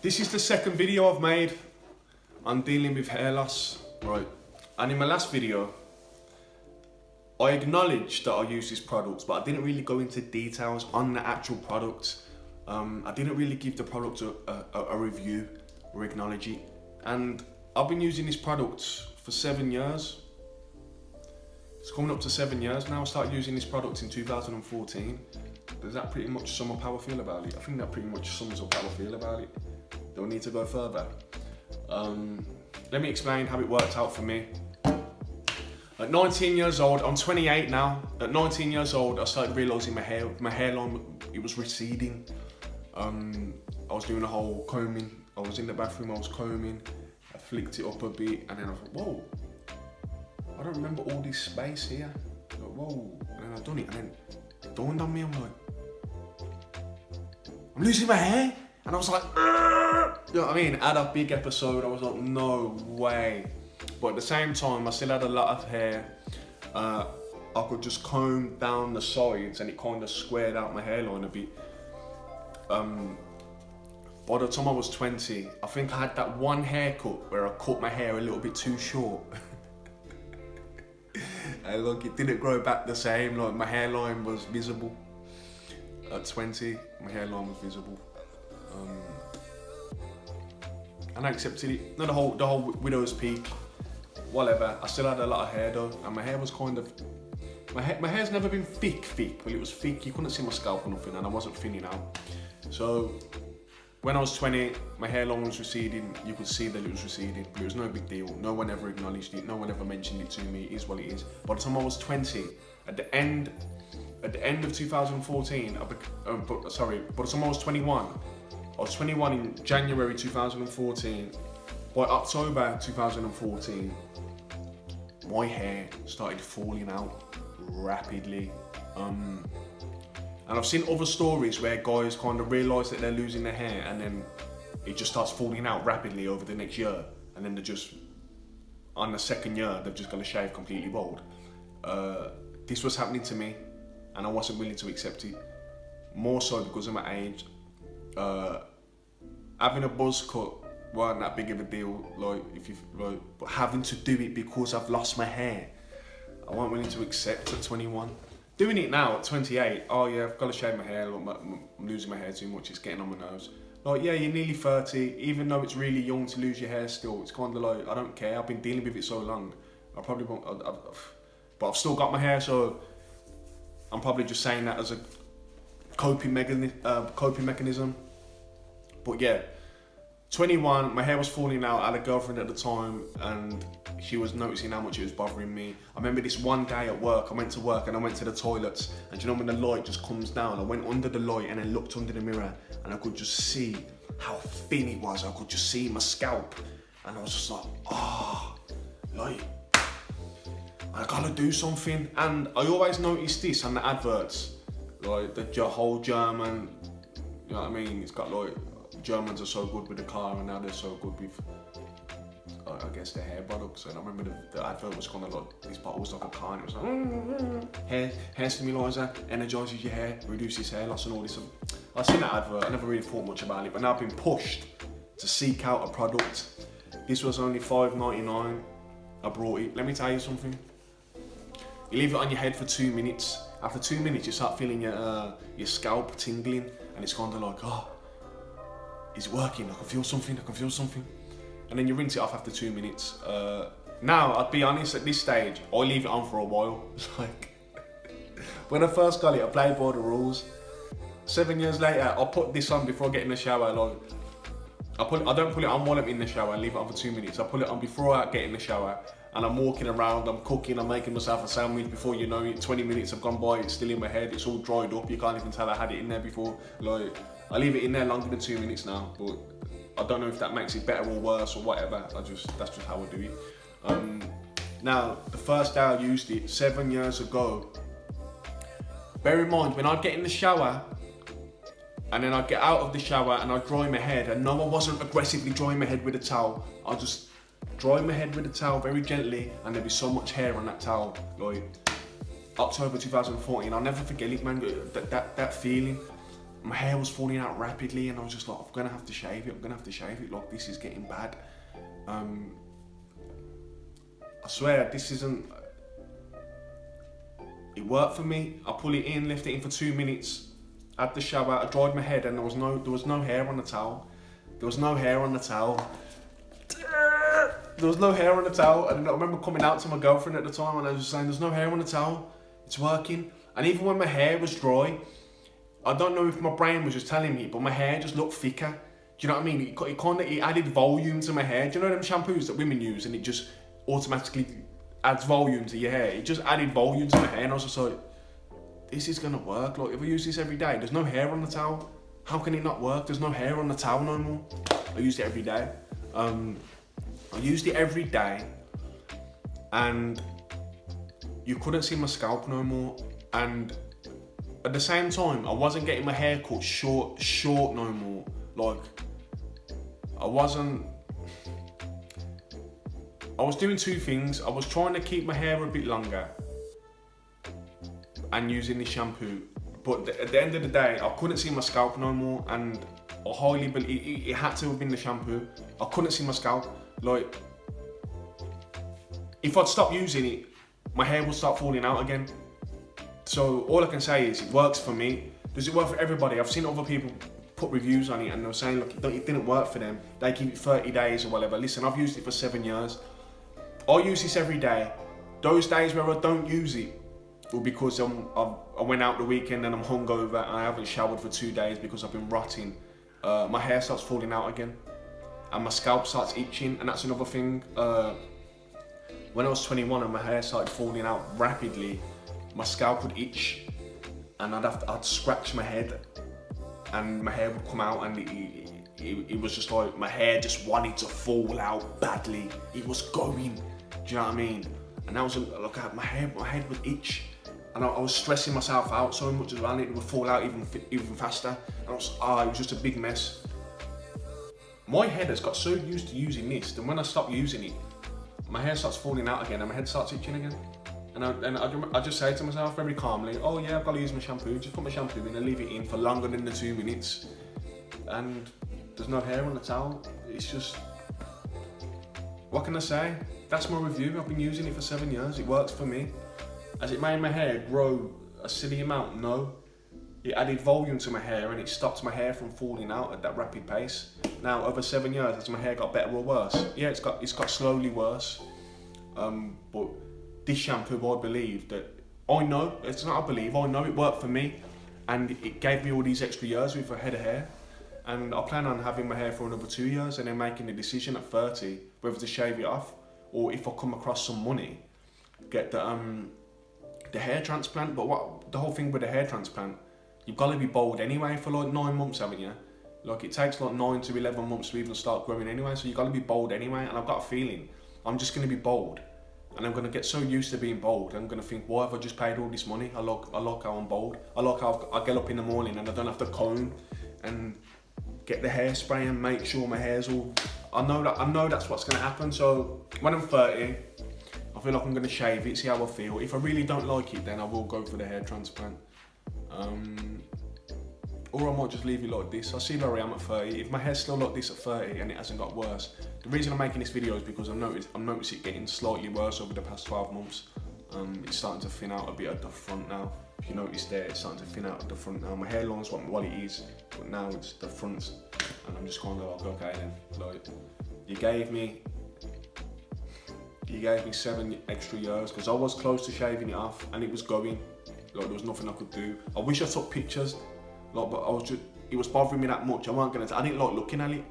This is the second video I've made on dealing with hair loss, right? And in my last video, I acknowledged that I use these products, but I didn't really go into details on the actual product. I didn't really give the product a review or acknowledge it. And I've been using this product for 7 years. It's coming up to 7 years now. I started using this product in 2014. Does that pretty much sum up how I feel about it? I think that pretty much sums up how I feel about it. Don't need to go further. Let me explain how it worked out for me. At 19 years old, I'm 28 now. At 19 years old, I started realising my hairline, it was receding. I was doing a whole combing. I was in the bathroom, I was combing. I flicked it up a bit, and then I was like, whoa. I don't remember all this space here. Like, whoa. And then I've done it, and then it dawned on me, I'm like, I'm losing my hair. And I was like, you know what I mean? At a big episode, I was like, no way. But at the same time, I still had a lot of hair. I could just comb down the sides and it kind of squared out my hairline a bit. By the time I was 20, I think I had that one haircut where I cut my hair a little bit too short. And look, it didn't grow back the same, like my hairline was visible. At 20, my hairline was visible. And I accepted it. Not the whole widow's peak, whatever. I still had a lot of hair though, and my hair was kind of, my hair's never been thick, but it was thick. You couldn't see my scalp or nothing, and I wasn't thinning out. So when I was 20, my hairline was receding. You could see that it was receding, but it was no big deal. No one ever acknowledged it. No one ever mentioned it to me. It is what it is. By the time I was 20, at the end of 2014, by the time I was 21. I was 21 in January 2014. By October 2014, my hair started falling out rapidly. And I've seen other stories where guys kind of realise that they're losing their hair and then it just starts falling out rapidly over the next year. And then they're just, on the second year, they've just got to shave completely bald. This was happening to me and I wasn't willing to accept it. More so because of my age. Having a buzz cut wasn't that big of a deal, but having to do it because I've lost my hair, I wasn't willing to accept at 21. Doing it now at 28, oh yeah, I've got to shave my hair, I'm losing my hair too much, it's getting on my nerves. Like, yeah, you're nearly 30, even though it's really young to lose your hair still, it's kind of like, I don't care, I've been dealing with it so long, I probably won't, but I've still got my hair, so I'm probably just saying that as a coping mechanism. But yeah, 21, my hair was falling out. I had a girlfriend at the time and she was noticing how much it was bothering me. I remember this one day at work, I went to work and I went to the toilets, and you know when the light just comes down, I went under the light and then looked under the mirror and I could just see how thin it was. I could just see my scalp and I was just like, like, I gotta do something. And I always noticed this on the adverts, like the whole German, you know what I mean? It's got like, Germans are so good with the car and now they're so good with, I guess, the hair products. And I remember the advert was kind of like, this bottle was like a car and it was like, hair stimulator, energises your hair, reduces hair loss and all this. I've seen that advert, I never really thought much about it, but now I've been pushed to seek out a product. This was only $5.99, I brought it. Let me tell you something. You leave it on your head for 2 minutes. After 2 minutes, you start feeling your scalp tingling and it's kind of like, it's working, I can feel something. And then you rinse it off after 2 minutes. Now, I'll be honest, at this stage, I leave it on for a while. Like, when I first got it, I played by the rules. 7 years later, I put this on before I get in the shower. Like, I don't put it on while I'm in the shower and leave it on for 2 minutes. I put it on before I get in the shower. And I'm walking around, I'm cooking, I'm making myself a sandwich. Before you know it, 20 minutes have gone by, it's still in my head, it's all dried up. You can't even tell I had it in there before. Like, I leave it in there longer than 2 minutes now, but I don't know if that makes it better or worse or whatever. That's just how I do it. Now, the first day I used it, 7 years ago, bear in mind, when I'd get in the shower, and then I'd get out of the shower and I'd dry my head, and no, I wasn't aggressively drying my head with a towel. I'd just dry my head with a towel very gently, and there'd be so much hair on that towel. Like, October 2014, I'll never forget it, man, that feeling. my hair was falling out rapidly, and I was just like, I'm gonna have to shave it, like this is getting bad. I swear, this isn't, it worked for me. I pull it in, left it in for 2 minutes, had the shower, I dried my head, and there was no hair on the towel. There was no hair on the towel. And I remember coming out to my girlfriend at the time, and I was just saying, there's no hair on the towel, it's working. And even when my hair was dry, I don't know if my brain was just telling me, but my hair just looked thicker. Do you know what I mean? It added volume to my hair. Do you know them shampoos that women use, and it just automatically adds volume to your hair? It just added volume to my hair, and I was just like, this is gonna work. Like, if I use this every day, there's no hair on the towel. How can it not work? There's no hair on the towel no more. I used it every day. And you couldn't see my scalp no more. And at the same time, I wasn't getting my hair cut short no more. Like, I was doing two things. I was trying to keep my hair a bit longer and using this shampoo. But at the end of the day, I couldn't see my scalp no more, and I highly believe it had to have been the shampoo. I couldn't see my scalp. Like, if I'd stopped using it, my hair would start falling out again. So all I can say is it works for me. Does it work for everybody? I've seen other people put reviews on it, and they're saying, look, it didn't work for them. They give it 30 days or whatever. Listen, I've used it for 7 years. I use this every day. Those days where I don't use it, or because I went out the weekend and I'm hungover and I haven't showered for 2 days because I've been rotting, my hair starts falling out again, and my scalp starts itching. And that's another thing. When I was 21 and my hair started falling out rapidly, my scalp would itch, and I'd scratch my head, and my hair would come out, and it was just like my hair just wanted to fall out badly. It was going. Do you know what I mean? And that was like my head would itch, and I was stressing myself out so much as well. It would fall out even faster. And it was just a big mess. My head has got so used to using this that when I stop using it, my hair starts falling out again and my head starts itching again. And I just say to myself very calmly, oh yeah, I've got to use my shampoo. Just put my shampoo in and leave it in for longer than the 2 minutes. And there's no hair on the towel. It's just, what can I say? That's my review. I've been using it for 7 years. It works for me. Has it made my hair grow a silly amount? No. It added volume to my hair, and it stopped my hair from falling out at that rapid pace. Now, over 7 years, has my hair got better or worse? Yeah, it's got slowly worse. But this shampoo, I believe that, I know it worked for me, and it gave me all these extra years with a head of hair. And I plan on having my hair for another 2 years, and then making a decision at 30 whether to shave it off, or if I come across some money, get the hair transplant. But what the whole thing with the hair transplant, you've got to be bald anyway for like 9 months, haven't you? Like, it takes like 9 to 11 months to even start growing anyway, so you've got to be bald anyway. And I've got a feeling I'm just going to be bald, and I'm going to get so used to being bald, I'm going to think, why have I just paid all this money? I like how I'm bald. I like how I get up in the morning and I don't have to comb and get the hairspray and make sure my hair's all, I know that's what's going to happen. So when I'm 30, I feel like I'm going to shave it, see how I feel. If I really don't like it, then I will go for the hair transplant. Or I might just leave it like this. I'll see where I am at 30. If my hair's still like this at 30 and it hasn't got worse, the reason I'm making this video is because I've noticed it getting slightly worse over the past 12 months. It's starting to thin out a bit at the front now. If you notice there, it's starting to thin out at the front now. My hairline's what it is, but now it's the fronts, and I'm just kind of like, okay then, like, you gave me 7 extra years, because I was close to shaving it off and it was going, like, there was nothing I could do. I wish I took pictures, like, but it was bothering me that much. I didn't like looking at it.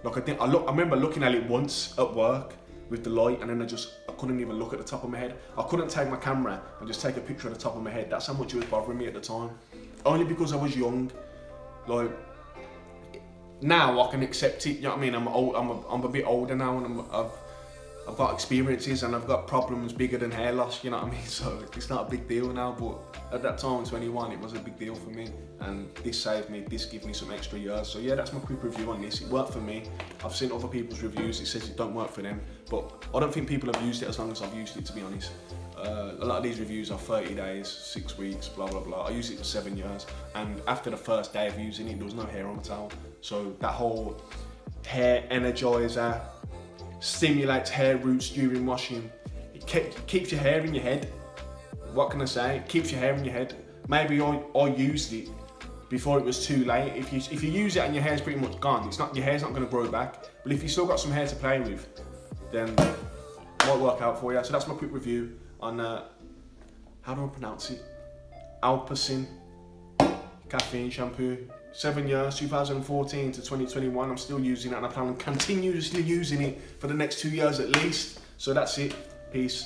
Like, I remember looking at it once at work with the light, and then I couldn't even look at the top of my head. I couldn't take my camera and just take a picture of the top of my head. That's how much it was bothering me at the time. Only because I was young. Like, now I can accept it, you know what I mean? I'm a bit older now, and I've got experiences and I've got problems bigger than hair loss, you know what I mean? So it's not a big deal now, but at that time, 21, it was a big deal for me, and this saved me, this gives me some extra years. So yeah, that's my quick review on this. It worked for me. I've seen other people's reviews, it says it don't work for them, but I don't think people have used it as long as I've used it, to be honest. A lot of these reviews are 30 days, 6 weeks, blah blah blah. I used it for 7 years, and after the first day of using it, there was no hair on my towel. So that whole hair energizer stimulates hair roots during washing. It keeps your hair in your head. What can I say? It keeps your hair in your head. Maybe I used it before it was too late. If you use it and your hair's pretty much gone, your hair's not going to grow back. But if you still got some hair to play with, then it might work out for you. So that's my quick review on how do I pronounce it? Alpecin Caffeine Shampoo. 7 years, 2014 to 2021. I'm still using it, and I plan on continuously using it for the next 2 years at least. So that's it. Peace.